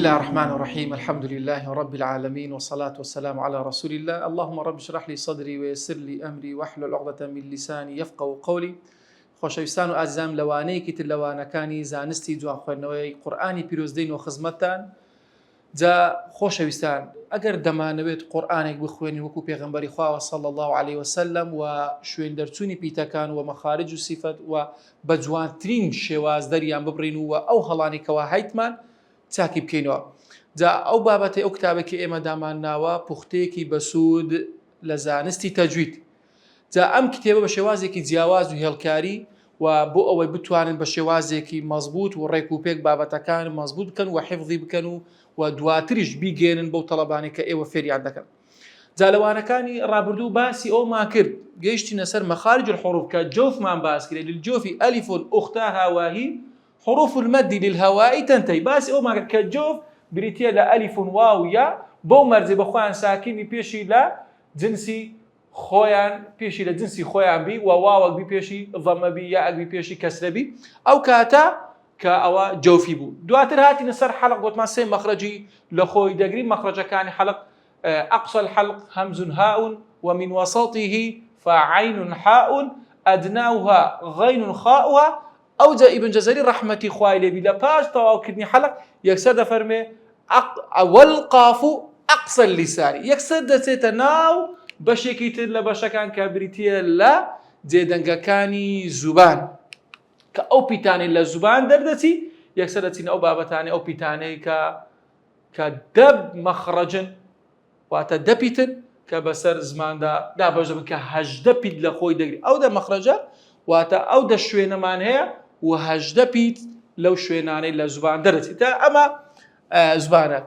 الله الرحمن الرحيم. الحمد لله رب العالمين والصلاة والسلام على رسول الله. اللهم رب اشرح لي صدري ويسر لي أمري واحلل عقدة من لساني يفقهوا قولي. خۆشەویستان و ئازیزام لەوانەیەکی تر لەوانەکانی زانستی جوان خوێندنەوەی قورئانی پیرۆزدەین و خزمەتتان. جا خۆشەویستان ئەگەر دەمانەوێت قورئانێک بخوێنین وەکو پێغەمبەری خوا صلی الله عليه وسلم و شوێن دەرچوونی پیتەکان و مەخارج و صفەت و بە جوانترین شێواز دەریان ببڕین و ئەو هەڵانی کەوا هەیتمان چاکی بکەینەوە. جا ئەو بابەتەی ئەو کتابێکی ئێمە دامانناوە پوختەیەکی بەسوود لە زانستی تەجوید. جا ئەم کتێبە بە شێوازێکی جیاواز و هێڵکاری و بۆ ئەوەی بتوانن بە شێوازێکی مەزبوط و ڕێک و پێک بابەتەکان مەزبوط بکەن و حیفظی بکەن و دواتریش بیگێنن بەو تەڵەبانەی کە ئێوە فێریان دەکەن. جا لەوانەکانی ڕابردوو باسی ئەومان کرد، گەیشتینە سەر مەخارج الحروف کە جۆفمان باس کرد للجۆفی ئەلیف ئوختاها واهی حروف المد للهواء تنتهي. باسی ئەومان کرد کە جۆف بریتە لە ئەلیف واو یا بۆ مەرجێ بەخۆیان ساکینی پێشی لە جنسی خۆیان پێشی لە جنسی خۆیان بی و واوەک بی پێشی ضەمەبی یا ئەگبی پێشی کەسرەبی ئەو کاتە کە ئەوە جۆفی بوو. دواتر هاتینە سەر حەلق گوتمان سێ مەخرەجی لە خۆی دەگری. مەخرەجەکانی حەلق أقصى الحلق همز هاء ومن وسطه فعين حاء أدناها غين خاؤها. أوجا ابن جزري رحمتي خوالي بلا باش طواو كدني حلق يكسر فرمي والقاف أقصى اللسان يكسر تناو بشكي تلا بشكان كبريتيا لا زيدنگا كاني زبان كأو بيتاني لا زبان دردتي يكسر تين أو بابتاني أو بيتاني كدب مخرجن واتا دبيتن كبسر زمان دا بجب كهجدبيت لخوي دغري أو دا مخرجه واتا أو دا شوينه مان هي وهجدبيت لو شويناني لا زبان دردتي تا أما زبانه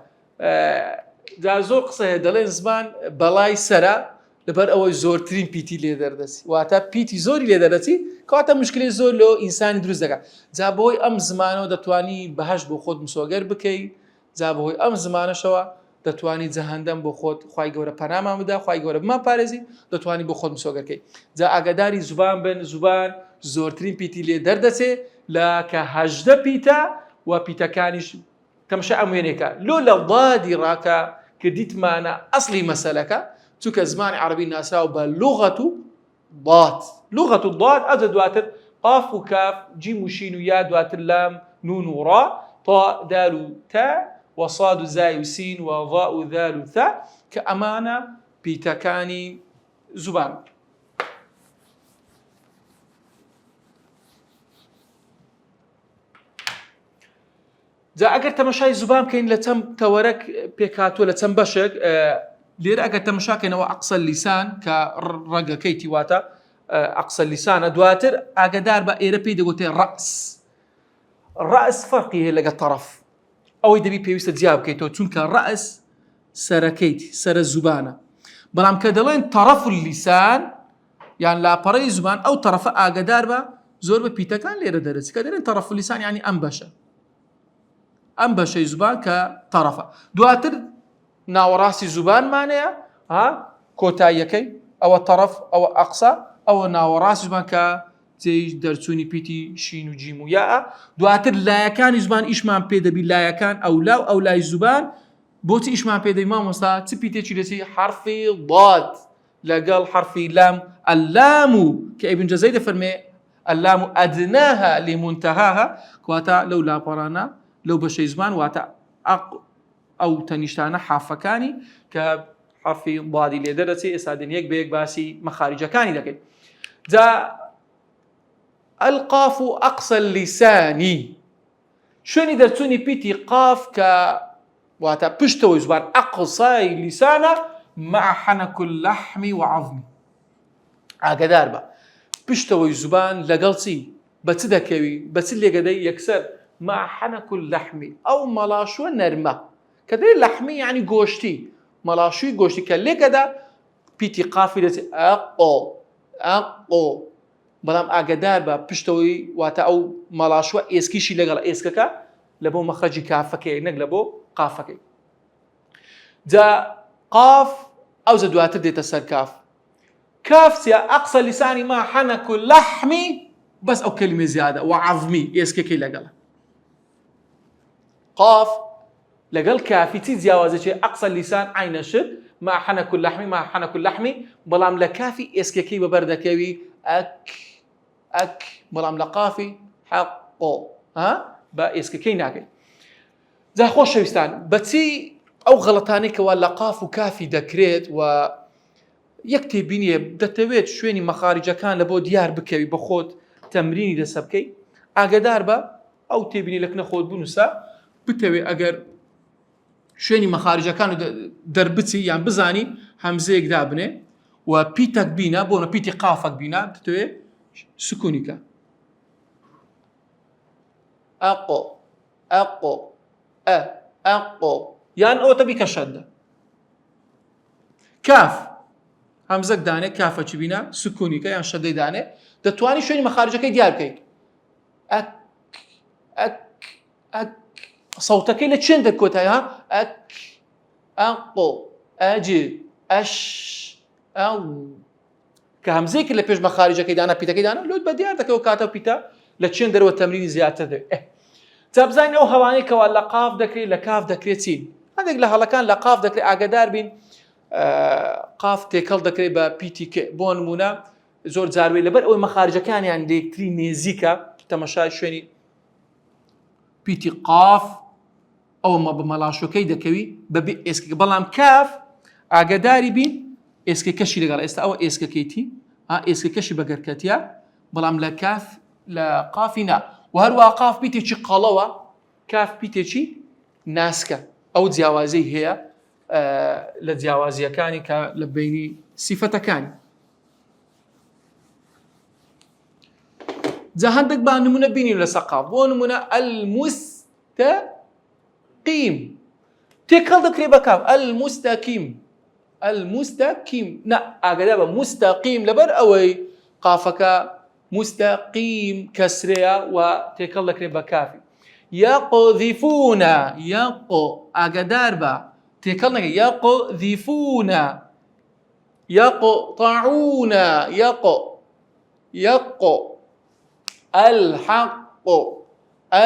دا زۆر قسە دەڵێن زمان بەڵای سەرە لەبەر ئەوەی زۆرترین پیتی لێ دەردەچی واتە پیتی زۆری لێ دەردەچی کەواتە مشکلی زۆر لۆ ئینسانی دروست دەکات. جا بۆی ئەم زمانەوە دەتوانی بەهەشت بۆ خۆت مسۆگەر بکەی. جا بەهۆی ئەم زمانەشەوە دەتوانی جەهەندەم بۆ خۆت خوای گەورە پەنامان بدا، خوای گەورە بمان پارێزی، دەتوانی بۆ خۆت مسۆگەرکەی. جا ئاگاداری زوبان بن، زوبان زۆرترین پیتی لێ دەردەچێ لە کە هەژدە پیتە و پیتەکانیش تەماشا ئەموێنێکە لۆ لە ضادی ڕاکە کە دیتمانە ئەسڵی مەسەلەکە چونکە زمانی عەرەبی ناسراوە بە لوغەت و ضاد. لوغەت و ضاد ئەجە دواتر قاف و کاف جیم و شین و یا دواتر لام نون و ڕا تا دال و تا و صاد و زای و سین و ضا و ذال و ثا کە ئەمانە پیتەکانی زوبان. جا ئەگەر تەماشای زوبان بکەین لە چەند تەوەرەك پێکاتوە لە چەند بەشێک لێرە ئەگەر تەماشاکەینەوە ئەقسە لیسان کە ڕەگەکەی تیواتە ئەقسە لیسانە. دواتر ئاگادار بە ئێرە پێی دەگوتێ ڕەس. ڕەس فەرقی هەیە لەگەڵ تەرەف ئەوەی دەبی پێویستە جیا بکەیتەوە چونکە ڕەس سەرەکەیت سەرە زوبانە. بەڵام کە دەڵێن تەرەف اللیسان یان لاپەڕەی زوبان ئەو تەرەفە ئاگادار بە زۆر بە پیتەکان لێرە دەرەچێت کە دەڵێن تەرەف اللیسان یعنی ئەم بەشە ئەم بەشەی زوبان کە تەرەفە. دواتر ناوەڕاستی زوبانمانەیە کۆتاییەکەی ئەوە تەرەف ئەوە ئەقسا ئەوە ناوەڕاستی زوبان کە جێی دەرچوونی پیتی شین و جیم و یاء. دواتر لایەکانی زوبان ئیشمان پێ دەبی لایەکان ئەولا و ئەولای زوبان بۆچی ئیشمان پێ دەبی مامۆستا چ پیتێکی دەچی حرفی ضاد لەگەڵ حرفی لام اللام کە ئیبن جەزەری دەفەرمێ اللام ئەدناها لمنتهاها کەواتە لەو لاپەڕانە لەو بەشەی زمان واتە ئەو تەنیشتانە حافەکانی کە حرفی ضادی لێ دەرەچێ. ئێستا دنیەک بەیەک باسی مەخارجەکانی دەکەین. جا القاف أقصى اللسان شوێنی دەرچوونی پیتی قاف کە واتە پشتەوەی زوبان ئەقسای لیسانە مع حەنەک اللەحم وعەظم. ئاگادار بە پشتەوەی زوبان لەگەڵ چی بە چ دەکەوی بە چ لێگەدەی یەکسەر مع حەنەک اللەحم ئەو مەڵاشوە نەرمە کە دەی لەحمی یعنی گۆشتی مەڵاشوی گۆشتی کە لێگەدا پیتی قافی دەچێت ئەقۆ. بەڵام ئاگادار بە پشتەوەی واتە ئەو مەڵاشوە ئێسکیشی لەگەڵ ئێسکەکە لە بۆ مەخرەجی کافەکەی نەک لە بۆ قافەکەی. جا قاف ئەوزە دواتر دێتە سەر کاف. کاف چیە ئەقسە لیسانی ما حەنەک اللەحمی بەس ئەو کەلیمە زیادە و عەظمی ئێسکەکەی لەگەڵە. قاف لەگەڵ کافی چی جیاوازەکێ ئەقسە لیسان عینە شت ما حەنەک اللەحمی ما حەنەک اللەحمی بەڵام لە کافی ئێسکەکەی بەبەر دەکەوی ئەک بەڵام لە قافی حەقۆ بە ئێسکەکەی ناکەی. جا خۆشەویستان بەچی ئەو غەڵەتانەی کەوا لە قاف و کافی دەکرێت و یەک تێبینیە دەتەوێت شوێنی مەخارجەکان لە بۆ دیار بکەوی بە خۆت تەمرینی دەسە بکەی ئاگادار بە ئەو تێبینی لەکنە خۆت بنووسە بتەوێ ئەگەر شوێنی مەخارجەکان دەربچی یان بزانی هەمزەیەک دابنێ و پیتەک بینە بۆنە پیتی قافەک بینە دەتەوێ سکونیکە ئەقۆ ئەقۆ ئەقۆ یان ئەوتە بیکە شەددە کاف هەمزەک دانێ کافە چی بینە سکونیکە یان شەدەی دانێ دەتوانی شوێنی مەخارجەکەی دیار بکەیت ئەک ئەک ئەک سەوتەکەی لە چێن دەکۆتایە ئەک ئەقۆ ئەجێ ئەش ئەو کە هەمزەیەکی لە پێش مەخارجەکەی دانا پیتەکەی دانا لۆت بە دیار دەکەوە کاتە پیتە لە چێن دەرەوە تەمرینی زیاتر دەوێت. جا بزانین ئەو هەوانەی کەوا لە قاف دەکرێت لە کاف دەکرێت چین هەندێک لە هەڵەکان لە قاف دەکرێت ئاگادار بین قاف تێکەڵ دەکرێت بە پیتی بۆ نمونە زۆر جاروێ لەبەر ئەوەی مەخارجەکانیان لەیەکتری نێزیکە تەمەشای شوێنی پیتی قاف ئەوە بە مەڵاشۆکەی دەکەوی بەبێ ئێسکەکە بەڵام کاف ئاگاداری بین ئێسکەکەشی لەگەڵ ئێستا ئەوە ئێسکەکەیتی ئێسکەکەشی بەگەرکەتیە بەڵام لە کاف لە قافی نا و هەروە قاف پیتێکی قەڵەوە کاف پیتێکی ناسکە ئەو جیاوازەی هەیە لە جیاوازیەکانی کە لە بینی سیفەتەکانی. جا هەندێک با نمونە بینین لەسەر قاف بۆ نمونە المستقیم تێکەڵ دەکرێت بە کاف المستقیم المستقیم نا ئاگادار بە مستقیم لەبەر ئەوەی قافەکە مستقیم کەسرەیە و تێکەڵ دەکرێت بە کافی یەقذیفونە یەقۆ ئاگادار بە تێکەڵ نەکەی یەقذیفونە یەقطعونە یەقۆ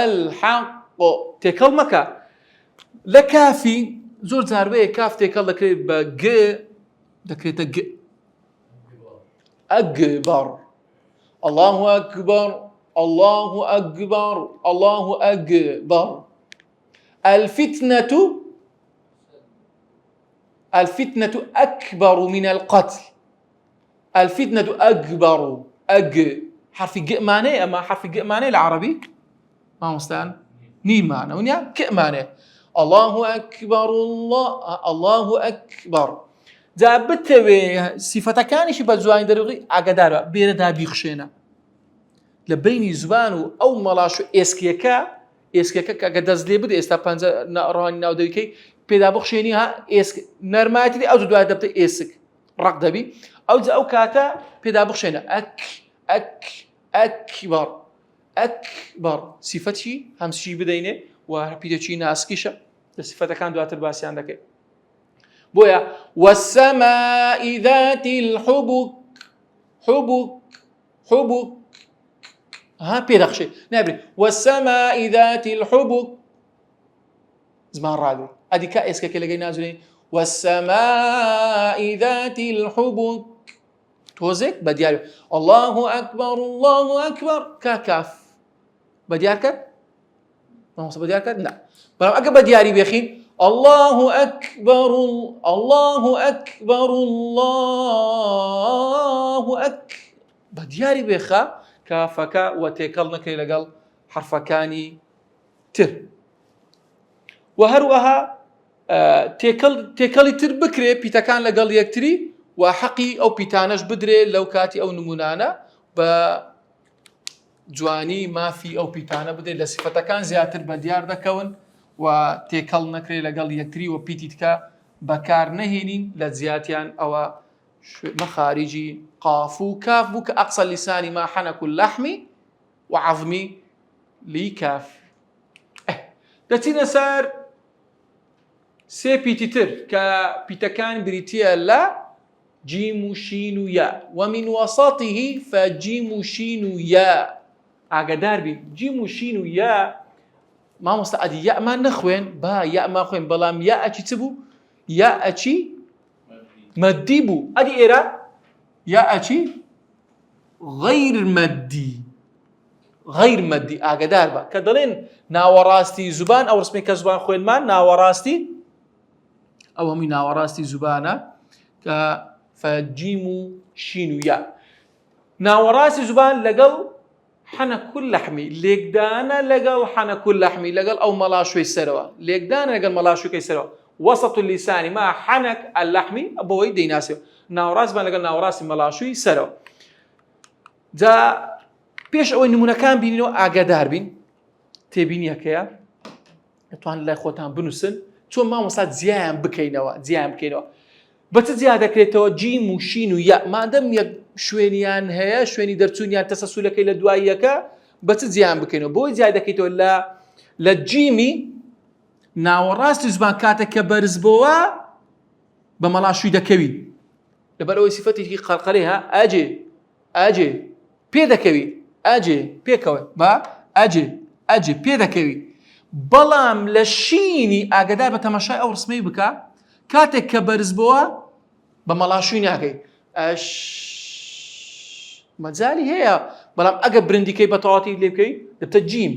الحق تێکەڵ مەکە لە کافی زۆر جاربەیە کاف تێکەڵ دەکرێت بە گ دەکرێتە گ ئەگبەر الله أكبر الله أكبر الله أكبر الفتنة أكبر من القتل الفتنة أكبر حرف ج معناه أما حرف ج معناه العربي ما مستعان ني معنى ونيا ك معناه الله أكبر الله أكبر جابتوي صفة كانش بزوان دروغي أقدر بيردا بيخشينا لبيني زبانو أو ملاشو إسكيكا كقدز لي بدي استابانز نقراني ناودويكي بيدا بخشيني ها إسك نرماتي أو زدوا دبت إسك رق دبي أو كاتا بيدا بخشينا أكبر صفتي همسي بدينه وبيدشي ناسكيشة الصفة كان دوات الباسي عندك بويا والسماء ذات الحبك حبك ها بيدخشي نابري والسماء ذات الحبك زمان رادو ادي كايسكا كي لقينا نازلين والسماء ذات الحبك توزك بديار الله أكبر كاف بديارك ما هو بديارك لا برام أكبر بدياري بيخين الله أكبر بدياري بيخا كافك وتيكلنا كي لقل حرفكاني تر وهروها تيكلي تر بكري بيتكان لقل يكتري وحقي أو بيتانش بدري لو كاتي أو نمونانا بجواني ما في أو بيتانا بدري لصفة كان زياتر بديار دكون وتيكل نكري لقل يكتري وبيتيتكا بكار نهينين لزياتيان أو مخارجي قاف وكاف بك أقصى اللسان ما حنك اللحم وعظمي لي كاف دتينا سار سي بيتيتر كبيتكان بريتيا لا جيم شين يا ومن وسطه فجيم شين يا أقدر بي جيم شين يا مامۆستا ئەدی یامان نەخوێن با یامان خوێن بەڵام یا ئەچی چ بوو یا ئەچی مەدی بوو ئەدی ئێرە یا ئەچی غەیر مەدی ئاگدار بە کە دەڵێن ناوەڕاستی زوبان ئەو ڕسمێک کە زوبان خوێنمان ناوەڕاستی ئەو هەمووی ناوەڕاستی زوبانە کە فەجیم و شین و یا ناوەڕاستی زوبان لەگەڵ حەنەک اللەحمی لێکدانە لەگەڵ حەنەک اللەحمی لەگەڵ ئەو مەڵاشوی سەرەوە لێکدانە لەگەڵ مەڵاشوەکەی سەرەوە وەسەط اللسانی ما حەنەک اللەحمی بەوەی دەیناسێ ناوەڕاستمان لەگەڵ ناوەڕاستی مەڵاشوی سەرەوە جا پێش ئەوەی نمونونەکان بینینەوە ئاگادار بین تێبینیەکەیە دەتوان لای خۆتان بنووسن چۆن مامۆستا جیایان بکەینەوە بەچ جیا دەکرێتەوە جیم و شین و یا مادەم یەک شوێنیان هەیە شوێنی دەرچوونیان تەسەسولەکەی لە دواییەکە بەچ جیان بکەینەوە بۆی جیا دەکەیتەوە لە جیمی ناوەڕاستی زوبان کاتێک کە بەرز بۆوە بە مەڵاشووی دەکەوی لەبەرەوەی سیفەتێکی قەڵقەلەی ها ئاجێ پێ دەکەوی ئاجێ پێکەوە با ئاجێ پێ دەکەوی بەڵام لە شینی ئاگدار بە تەماشای ئەو ڕسمەی بکە کاتێک کە بەرز بووە بە مەڵاشووی ناکەی ئەش مەجای هەیە بەڵام ئەگە برندیکەی بە تەواتی لێ بکەی دەبتە جیم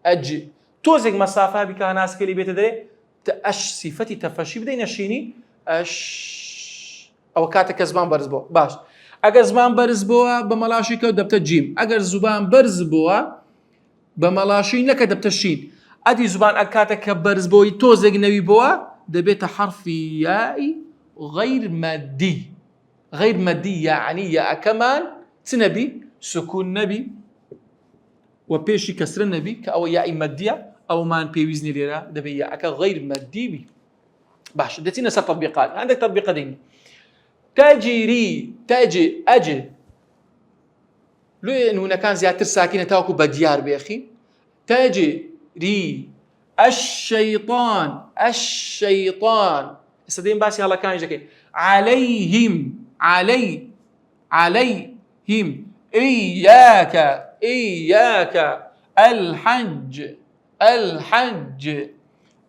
ئەج تۆزێک مەسافە بیکە هەناسکەی بێتە دەرێ ئەش سیفەتی تەفەشی بدەینە شینی ئەش ئەوە کاتێک کە زمان بەرز بووە باش ئەگەر زمان بەرز بووە بە مەڵاشوی کەوت دەبتە جیم ئەگەر زوبان بەرز بووە بە مەڵاشوی نەکە دەبتە شین ئەدی زوبان کاتێک کە بەرز بۆی تۆزێک نەوی بووە دەبێتە حرفی یای غەیر مەدی یعنی یاکەمان چ نەبی سکون نەبی و پێشی کەسرە نەبی کە ئەوە یای مەدیە ئەومان پێویستنی لێرە دەبێت یاکە غەیر مەدی بی باش دەچینە سەر تەطبیقات هەندێک تەطبیقە دەین تەجری ئەجێ لێ نمونەکان زیاتر ساکینە تاوەکو بە دیار بێخی تەجری الشيطان ئێستا دێین باسی هەڵەکانیش دەکەین عليهم إياك الحج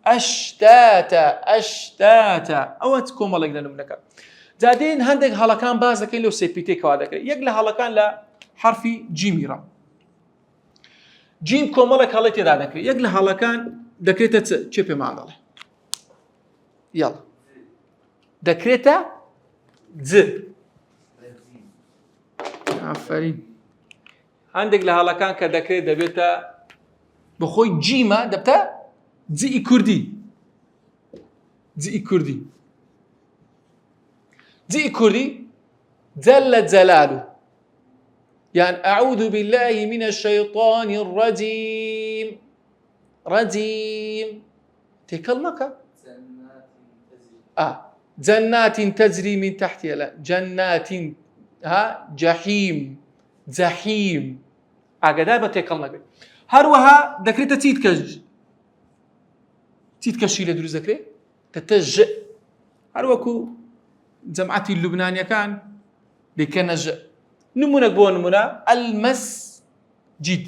أشتاتا ئەوە کۆمەڵێک لە نمونەکە جادێن هەندێک هەڵەکان باز دەکەین لەو سێپیتێکەوە دەکرێت یەک لە هەڵەکان لە حرفی جیمیڕە جیم کۆمەڵێک هەڵی تێدا دەکرێت یەک لە هەڵەکان دەکرێتە چێ پێمان دەڵێ یاڵ دەکرێتە ئافرین هەندێک لە هەڵەکان کە دەکرێت دەبێتە بەخۆی جیمە دەبتە جئی کوردی جل جلاله يعني أعوذ بالله من الشيطان الرجيم تكلمك جنات تجري من تحتها لا جنات جحيم أقدر بتكلمك هروها ذكرت تيتكشي لدروز ذكري تتج هروكو جماعتي اللبنانية كان لكنج نمونك بو نمونا المسجد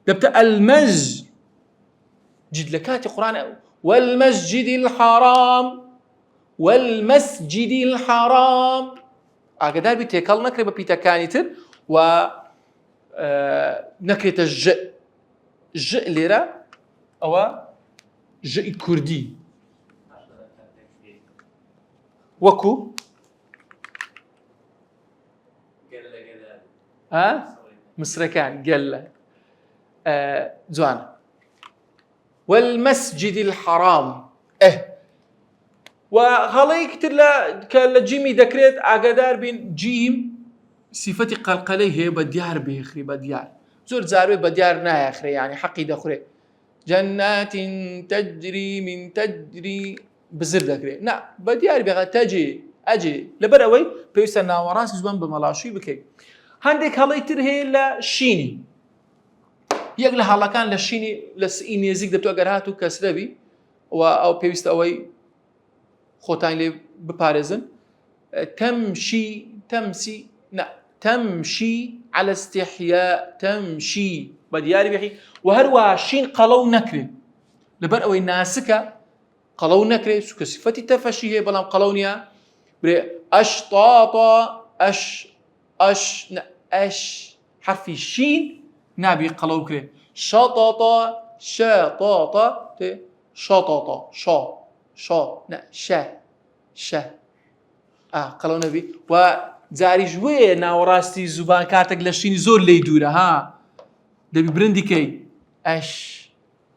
دبت المسجد لكاتي قرآن والمسجد الحرام أقدر بتكلم نكرة بيتكانيتر و نكرة ج ليرة أو ج كردي وكو مصركان قال زوان والمسجد الحرام وهڵەیەک تر کە لە جیمی دەکرێت ئاگادار بین جیم سیفەتی قەلقەلەی هەیە بە دیار بێخری بە دیار زۆر جارێ بە دیار نایەخرێ یعنی حەقی دەخورێ جەنات تەجری من تەجری بزر دەکرێت نا بە دیار بێغە ئەجێ لەبەر ئەوەی پێویستە ناوەڕاستی زوبان بە مەڵاشوی بکەیت هەندێک هەڵەی تر هەیە لە شینی یەک لە هەڵەکان لە شینی لە سئی نێزیک دەبتوە گەر هات و کەسرەبی و ئەو پێویستە ئەوەی خۆتان لێ بپارێزن تەمسی نا تمشي على استحياء تمشي بدياري بيحي وهروا شين قلو نكري لبر أو ناسكة قلو نكري سو كصفتي تفشي هي بلام قلونيا بري أشطاطا أش حرف الشين نابي قلو كري شطاطا شطاطا شطاطا شا قلو نبي وزاري جوي ناوراستي زبان كاتك لشين زور لي دورة ها دبي برندي كي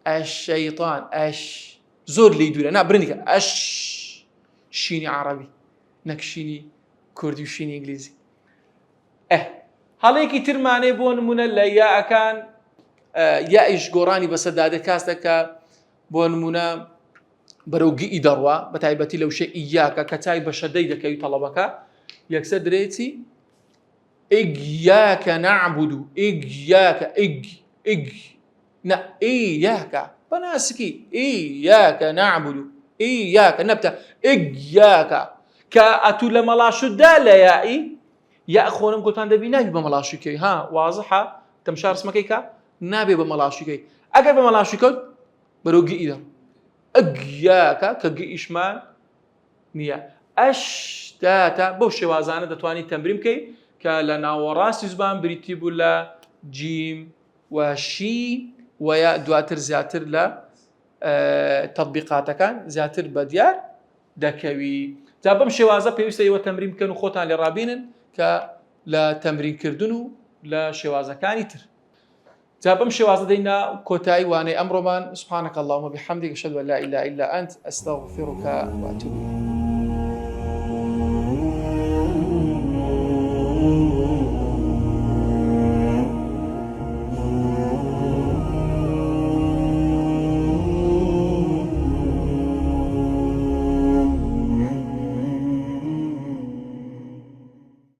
الشيطان زور لي دورة نا برندي كي شيني عربي نكشيني كردي وشيني انجليزي هەڵەیەکی ترمانێ بۆ نمونە لە یاکان یائیش گۆڕانی بەسەردادە کاس دەکات بۆ نمونە بەرەو گئی دەڕوا بە تایبەتی لەو شێ ئیاکە کە چای بە شەدەی دەکەوی تەڵەبەکە یەکسەر درێتی ئیاکە نەعبود و ئیاکە ئیاکە بەناسکی ئیاکە نەعبود و ئیاکە نەبتە ئیاکە کە ئەتوو لە مەڵاشتدا لە یائی یا خۆنم گوتان دەبی نابی بە مەڵاشیکەی ها وازحە تەمشا ڕسمەکەی کە نابێ بە مەڵاشیکەی ئەگەر بە مەڵاشیکەوت بەرەو گئی دەڕ ئەگیاکە کە گئیشمان نییە ئەشتاتە بەو شێوازانە دەتوانیت تەمبرین بکەی کە لە ناوەڕاستی زبان بریتی بوو لە جیم و شی و یا دواتر زیاتر لە تەطبیقاتەکان زیاتر بە دیار دەکەوی جا بەم شێوازە پێویستە ئێوە تەمرین بکەن و خۆتان لێ ڕابینن کە لە تەمرینکردن و لە شێوازەکانی تر جا بەم شێوازە دەینا کۆتایی وانەی ئەمڕۆمان سبحانك اللهم وبحمدك أشهد أن لا إله إلا أنت أستغفرك وأتوب إليك